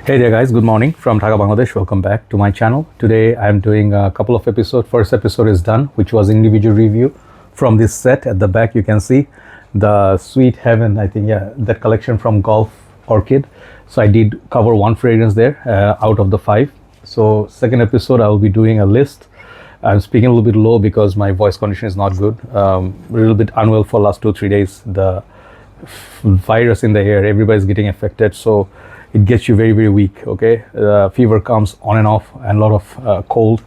Hey there guys, good morning from Dhaka, Bangladesh. Welcome back to my channel. Today I'm doing a couple of episodes. First episode is done, which was individual review from this set. At the back you can see the Sweet Heaven, I think, yeah, that collection from Golf Orchid. So I did cover one fragrance there out of the 5. So second episode I will be doing a list. I'm speaking a little bit low because my voice condition is not good. A little bit unwell for last 2-3 days. The virus in the air, everybody's getting affected. So it gets you very, very weak, okay? Fever comes on and off and a lot of cold.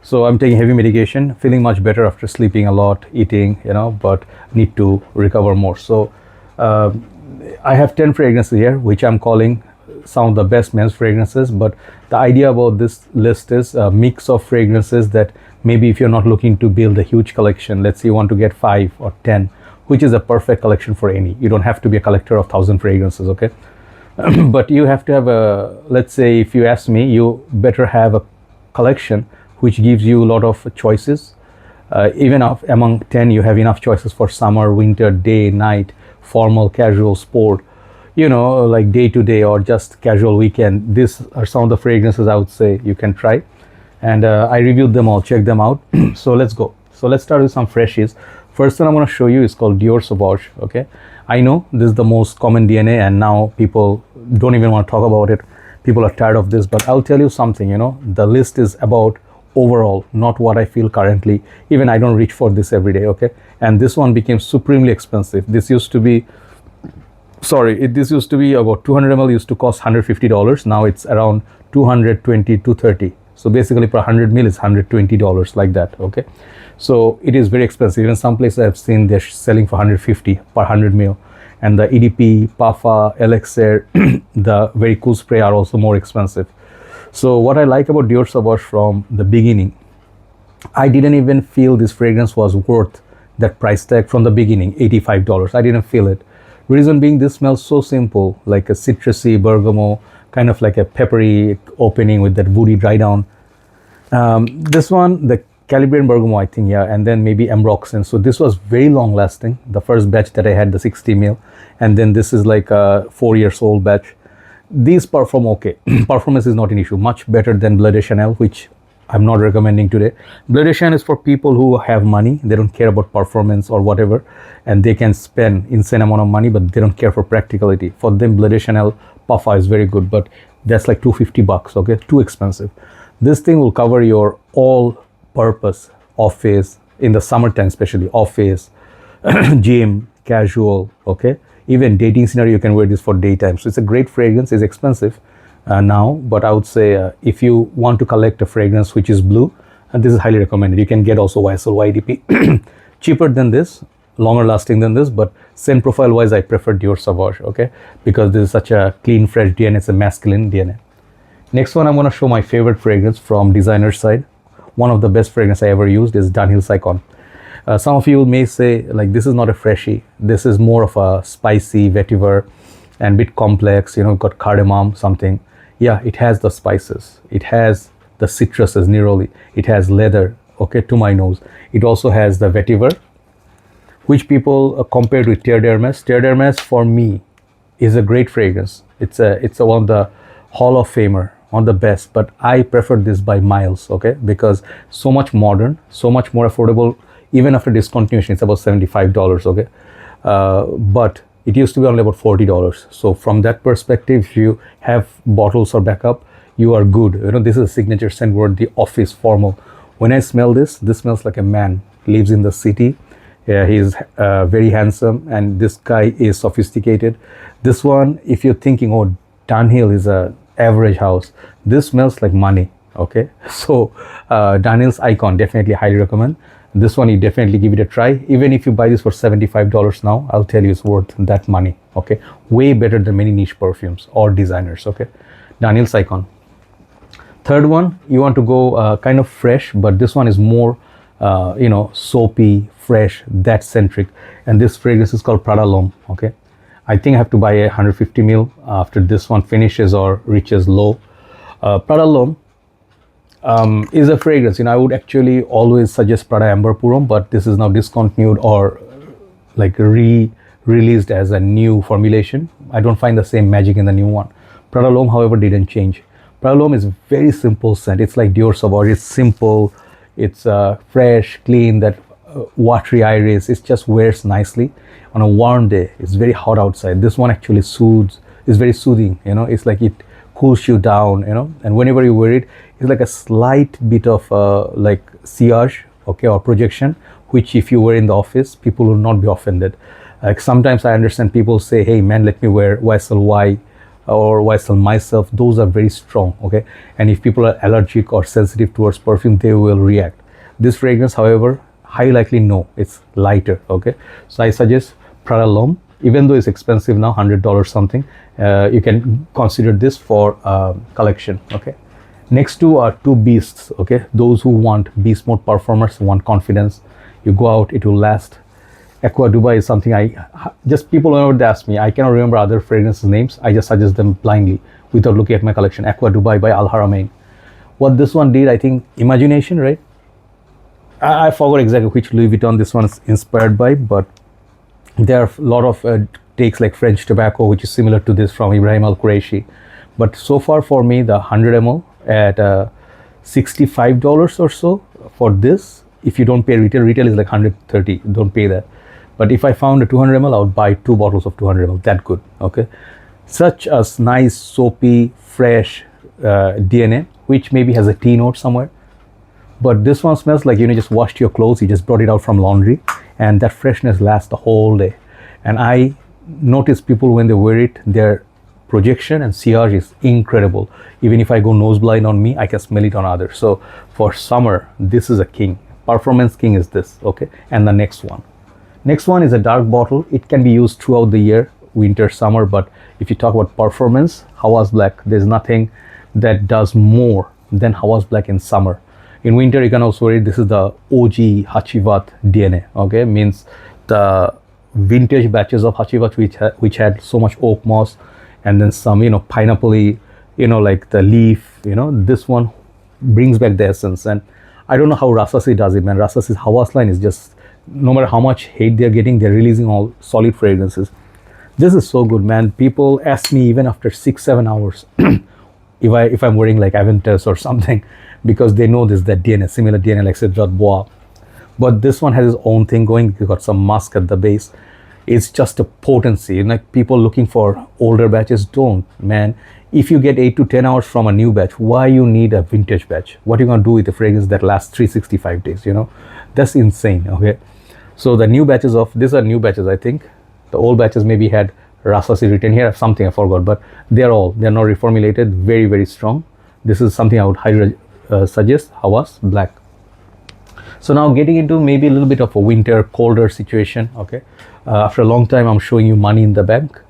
So I'm taking heavy medication, feeling much better after sleeping a lot, eating, but need to recover more. So I have 10 fragrances here, which I'm calling some of the best men's fragrances. But the idea about this list is a mix of fragrances that maybe if you're not looking to build a huge collection, let's say you want to get 5 or 10, which is a perfect collection for any. You don't have to be a collector of 1,000 fragrances, okay? But you have to have let's say if you ask me, you better have a collection which gives you a lot of choices. Even among 10 you have enough choices for summer, winter, day, night, formal, casual, sport, like day to day or just casual weekend. These are some of the fragrances I would say you can try, and I reviewed them all, check them out. So let's go. So let's start with some freshies. First one I'm going to show you is called Dior Sauvage, okay? I know this is the most common DNA and now people don't even want to talk about it. People are tired of this, but I'll tell you something, the list is about overall, not what I feel currently. Even I don't reach for this every day, okay? And this one became supremely expensive. This used to be, this used to be about 200 ml used to cost $150. Now it's around 220, 230. So basically per 100 ml is $120 like that, okay? So it is very expensive. In some places I've seen they're selling for 150 per 100 ml. And the EDP, Pafa, Elixir, the very cool spray are also more expensive. So what I like about Dior Sauvage from the beginning, I didn't even feel this fragrance was worth that price tag from the beginning, $85. I didn't feel it. Reason being, this smells so simple, like a citrusy bergamot, kind of like a peppery opening with that woody dry down. This one, the Calibrian bergamot, I think, yeah, and then maybe ambroxan. So this was very long lasting. The first batch that I had, the 60 ml, and then this is like a 4 years old batch. These perform okay. Performance is not an issue. Much better than Bleu de Chanel, which I'm not recommending today. Bleu de Chanel is for people who have money. They don't care about performance or whatever, and they can spend insane amount of money, but they don't care for practicality. For them, Bleu de Chanel Puffa is very good, but that's like $250, okay? Too expensive. This thing will cover your all purpose office in the summertime, especially office, gym, casual, okay? Even dating scenario, you can wear this for daytime. So it's a great fragrance. It's expensive now, but I would say if you want to collect a fragrance which is blue, this is highly recommended. You can get also YSL YDP cheaper than this, longer lasting than this, but scent profile wise I prefer Dior Sauvage, okay? Because this is such a clean, fresh DNA. It's a masculine DNA. Next one, I'm going to show my favorite fragrance from designer side. One of the best fragrance I ever used is Dunhill Icon. Some of you may say, like, this is not a freshie. This is more of a spicy vetiver and bit complex, got cardamom, something. Yeah, it has the spices. It has the citruses, neroli. It has leather, okay, to my nose. It also has the vetiver, which people compared with Terre d'Hermès. Terre d'Hermès, for me, is a great fragrance. It's a one of the Hall of Famer, one of the best, but I prefer this by miles, okay? Because so much modern, so much more affordable. Even after discontinuation, it's about $75, okay? But it used to be only about $40. So from that perspective, if you have bottles or backup, you are good. This is a signature scent word, the office formal. When I smell this smells like a man, lives in the city. Yeah, he's very handsome, and this guy is sophisticated. This one, if you're thinking, oh, Dunhill is a average house, this smells like money, okay? So Dunhill's Icon, definitely highly recommend. This one, you definitely give it a try. Even if you buy this for $75 now, I'll tell you it's worth that money, okay? Way better than many niche perfumes or designers, okay? Dunhill's Icon. Third one, you want to go kind of fresh, but this one is more soapy, fresh, that centric, and this fragrance is called Prada L'homme, okay? I think I have to buy a 150 ml after this one finishes or reaches low. Prada L'homme is a fragrance. I would actually always suggest Prada Amber Purum, but this is now discontinued or like released as a new formulation. I don't find the same magic in the new one. Prada L'homme, however, didn't change. Prada L'homme is very simple scent. It's like Dior Sauvage. It's simple, it's fresh, clean, that watery iris. It just wears nicely on a warm day. It's very hot outside. This one actually soothes, is very soothing, you know. It's like it cools you down, you know, and whenever you wear it, it's like a slight bit of like sillage, okay, or projection, which if you wear in the office, people will not be offended. Like sometimes I understand people say, hey man, let me wear YSL Y or YSL myself. Those are very strong, okay, and if people are allergic or sensitive towards perfume, they will react. This fragrance, however, high likely no, it's lighter, okay. So I suggest Prada L'homme, even though it's expensive now, $100 something. You can consider this for collection, okay. Next two are two beasts, okay. Those who want beast mode performers, want confidence, you go out, it will last. Aqua Dubai is something just people whenever ask me, I cannot remember other fragrances names, I just suggest them blindly without looking at my collection. Aqua Dubai by Al Haramain. What this one did, I think, imagination, right? I forgot exactly which Louis Vuitton this one is inspired by, but there are a lot of takes like French tobacco, which is similar to this from Ibrahim Al Qureshi. But so far for me, the 100 ml at $65 or so for this. If you don't pay retail is like 130, don't pay that. But if I found a 200 ml, I would buy 2 bottles of 200 ml, that good, okay. Such a nice, soapy, fresh DNA, which maybe has a tea note somewhere. But this one smells like, you know, just washed your clothes, you just brought it out from laundry, and that freshness lasts the whole day. And I notice people when they wear it, their projection and sillage is incredible. Even if I go nose blind on me, I can smell it on others. So for summer, this is a king. Performance king is this, okay. And the next one is a dark bottle. It can be used throughout the year, winter, summer, but if you talk about performance, Hawas Black, there's nothing that does more than Hawas Black in summer. In winter, you can also wear it. This is the OG Hachivat DNA, okay, means the vintage batches of Hachivat which had so much oak moss and then some, you know, pineapple, you know, like the leaf, you know. This one brings back the essence. And I don't know how Rasasi does it, man. Rasasi's Hawas line is just, no matter how much hate they're getting, they're releasing all solid fragrances. This is so good, man. People ask me even after 6-7 hours if I'm wearing like Aventus or something, because they know this, that DNA, similar DNA like Cedrat Bois. But this one has its own thing going. You got some musk at the base. It's just a potency. Like people looking for older batches, don't, man. If you get 8 to 10 hours from a new batch, why you need a vintage batch? What are you gonna do with a fragrance that lasts 365 days, you know? That's insane, okay? So the new batches of, these are new batches, I think. The old batches maybe had Rasasi written here, something I forgot, but they're not reformulated, very, very strong. This is something I would highly suggest, Hawas Black. So now getting into maybe a little bit of a winter, colder situation, okay? After a long time, I'm showing you money in the bank.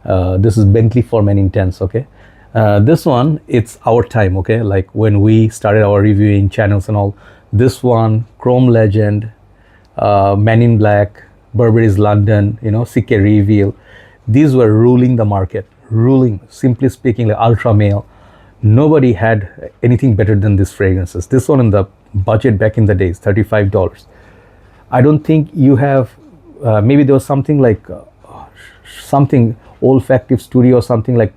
This is Bentley Intense, okay? This one, it's our time, okay? Like when we started our reviewing channels and all. This one, Chrome Legend, Man in Black, Burberry's London, you know, CK Reveal. These were ruling the market, simply speaking, like ultra male. Nobody had anything better than these fragrances. This one in the budget back in the days, $35. I don't think you have, maybe there was something like, something olfactive studio or something like,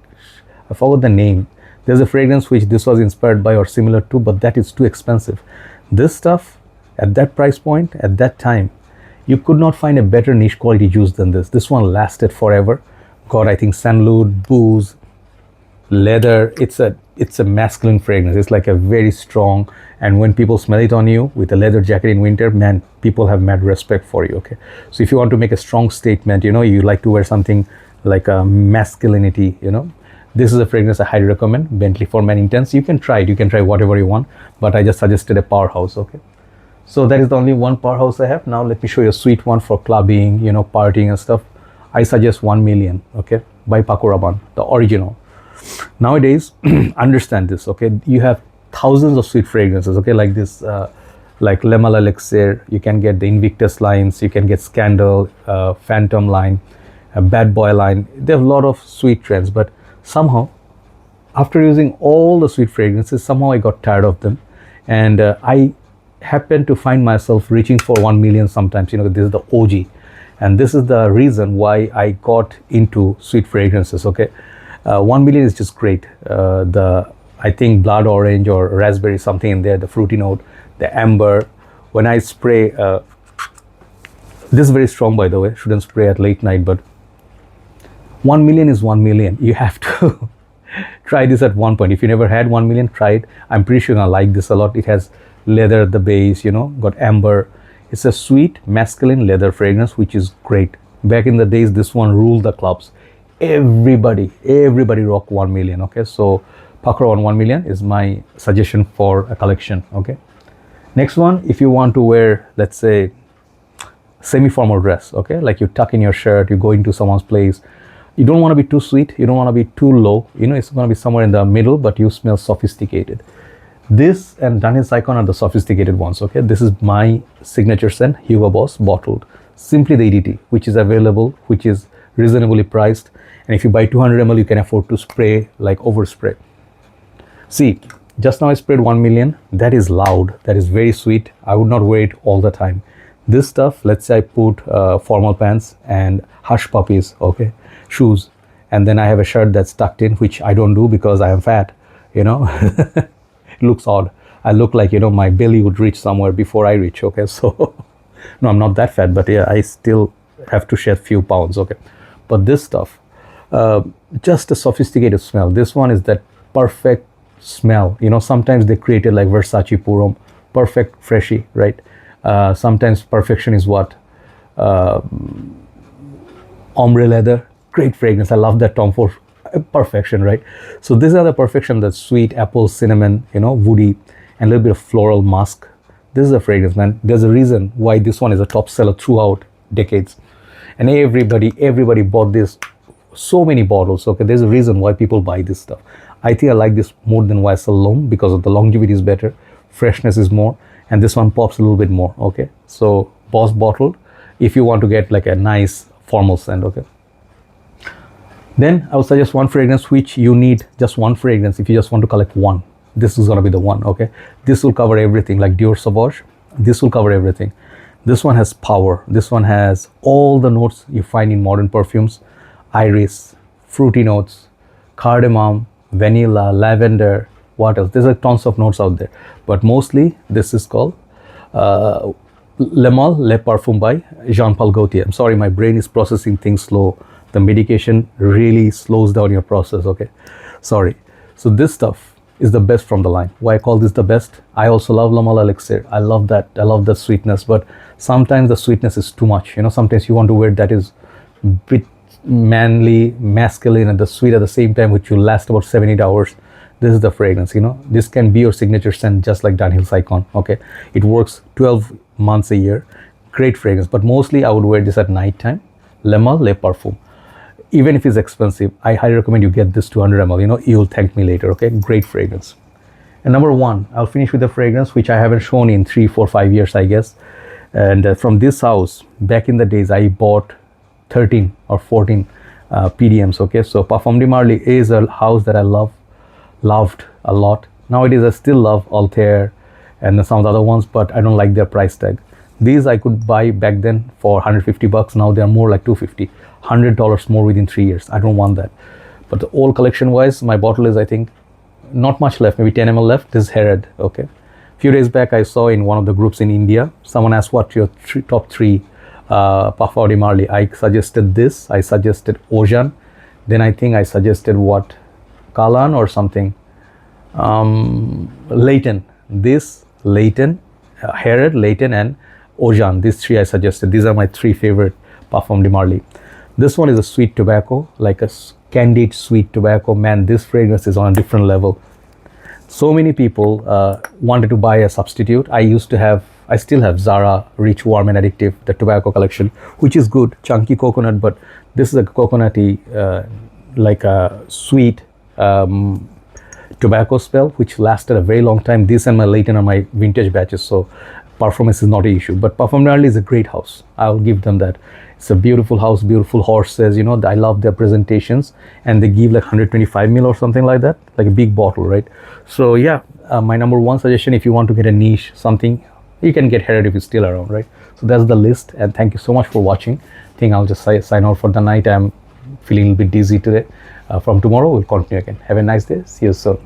I forgot the name. There's a fragrance which this was inspired by or similar to, but that is too expensive. This stuff, at that price point, at that time, you could not find a better niche quality juice than this. This one lasted forever. Got, I think, sandalwood, booze, leather. It's a masculine fragrance. It's like a very strong, and when people smell it on you with a leather jacket in winter, man, people have mad respect for you, okay? So if you want to make a strong statement, you know, you like to wear something like a masculinity, you know, this is a fragrance I highly recommend, Bentley Intense. You can try it, you can try whatever you want, but I just suggested a powerhouse, okay? So that is the only one powerhouse I have. Now let me show you a sweet one for clubbing, you know, partying and stuff. I suggest 1 million, okay, by Paco Rabanne, the original. Nowadays, understand this, okay, you have thousands of sweet fragrances, okay, like this, like Le Mal Elixir. You can get the Invictus lines, you can get Scandal, Phantom line, Bad Boy line. There are a lot of sweet trends, but somehow, after using all the sweet fragrances, somehow I got tired of them, and I happen to find myself reaching for 1 million sometimes. You know, this is the OG, and this is the reason why I got into sweet fragrances, okay? 1 million is just great. I think blood orange or raspberry, something in there, the fruity note, the amber. When I spray, this is very strong, by the way, shouldn't spray at late night, but 1 million is 1 million. You have to try this at one point. If you never had 1 million, try it. I'm pretty sure you're gonna like this a lot. It has leather at the base, you know, got amber. It's a sweet masculine leather fragrance, which is great. Back in the days, this one ruled the clubs. Everybody rock 1 million. Okay, so Paco on 1 million is my suggestion for a collection. Okay, next one, if you want to wear, let's say, semi-formal dress, okay, like you tuck in your shirt, you go into someone's place, you don't want to be too sweet, you don't want to be too low, you know, it's going to be somewhere in the middle, but you smell sophisticated. This and Dunhill Icon are the sophisticated ones. Okay, this is my signature scent, Hugo Boss bottled, simply the EDT, which is available, which is reasonably priced, and if you buy 200 ml, you can afford to spray like overspray. See, just now I sprayed 1 million. That is loud, that is very sweet. I would not wear it all the time. This stuff, let's say I put formal pants and hush puppies, okay, shoes, and then I have a shirt that's tucked in, which I don't do because I am fat, you know. It looks odd. I look like, you know, my belly would reach somewhere before I reach. Okay, so no, I'm not that fat, but yeah, I still have to shed few pounds. Okay, but this stuff, just a sophisticated smell. This one is that perfect smell. You know, sometimes they create it like Versace Purum, perfect freshy, right? Sometimes perfection is what ombre leather, great fragrance. I love that Tom Ford perfection, right? So these are the perfection, that sweet apple, cinnamon, you know, woody, and a little bit of floral musk. This is a fragrance, man. There's a reason why this one is a top seller throughout decades, and everybody bought this, so many bottles. Okay, there's a reason why people buy this stuff. I think I like this more than Hawas L'homme because of the longevity is better, freshness is more, and this one pops a little bit more. Okay, so Boss bottled, if you want to get like a nice formal scent. Okay, then I would suggest one fragrance which you need just one fragrance. If you just want to collect one, this is going to be the one. Okay, this will cover everything, like Dior Sauvage. This will cover everything. This one has power. This one has all the notes you find in modern perfumes: iris, fruity notes, cardamom, vanilla, lavender. What else? There's like tons of notes out there, but mostly this is called Male Le Parfum by Jean-Paul Gaultier. I'm sorry, my brain is processing things slow. The medication really slows down your process. Okay, sorry. So this stuff is the best from the line. Why I call this the best? I also love La Male Elixir. I love that. I love the sweetness, but sometimes the sweetness is too much. You know, sometimes you want to wear that is bit manly, masculine, and the sweet at the same time, which will last about 7-8 hours. This is the fragrance. You know, this can be your signature scent, just like Dunhill Icon. Okay, it works 12 months a year. Great fragrance, but mostly I would wear this at night time. Male Le Parfum. Even if it's expensive, I highly recommend you get this 200 ml. You know, you'll thank me later. Okay, great fragrance. And number one, I'll finish with a fragrance which I haven't shown in 3, 4, 5 years, I guess. And from this house, back in the days, I bought 13 or 14 PDMs. Okay, so Parfums de Marly is a house that I loved a lot. Nowadays, I still love Altair and some of the other ones, but I don't like their price tag. These I could buy back then for 150 bucks. Now they're more like 250, $100 more within 3 years. I don't want that. But the old collection wise, my bottle is, I think, not much left, maybe 10 ml left. This is Herod. Okay, a few days back I saw in one of the groups in India, someone asked what your top three Parfums de Marly. I suggested this, I suggested Ojan, then I think I suggested what, Kalan or something, Leighton. This, Leighton, Herod, Leighton, and Ojan. These three I suggested. These are my three favorite Parfums de Marly. This one is a sweet tobacco, like a candied sweet tobacco. Man, this fragrance is on a different level. So many people wanted to buy a substitute. I still have Zara Rich, Warm and Addictive, the tobacco collection, which is good, chunky coconut, but this is a coconutty, like a sweet tobacco smell, which lasted a very long time. This and my Leighton are my vintage batches, so performance is not an issue. But Parfums de Marly is a great house. I'll give them that. It's a beautiful house, beautiful horses. You know, I love their presentations, and they give like 125 ml or something like that, like a big bottle, right? So yeah, my number one suggestion, if you want to get a niche something, you can get Herod if it's still around, right? So that's the list, and thank you so much for watching. I think I'll just sign out for the night. I'm feeling a little bit dizzy today. From tomorrow, we'll continue again. Have a nice day. See you soon.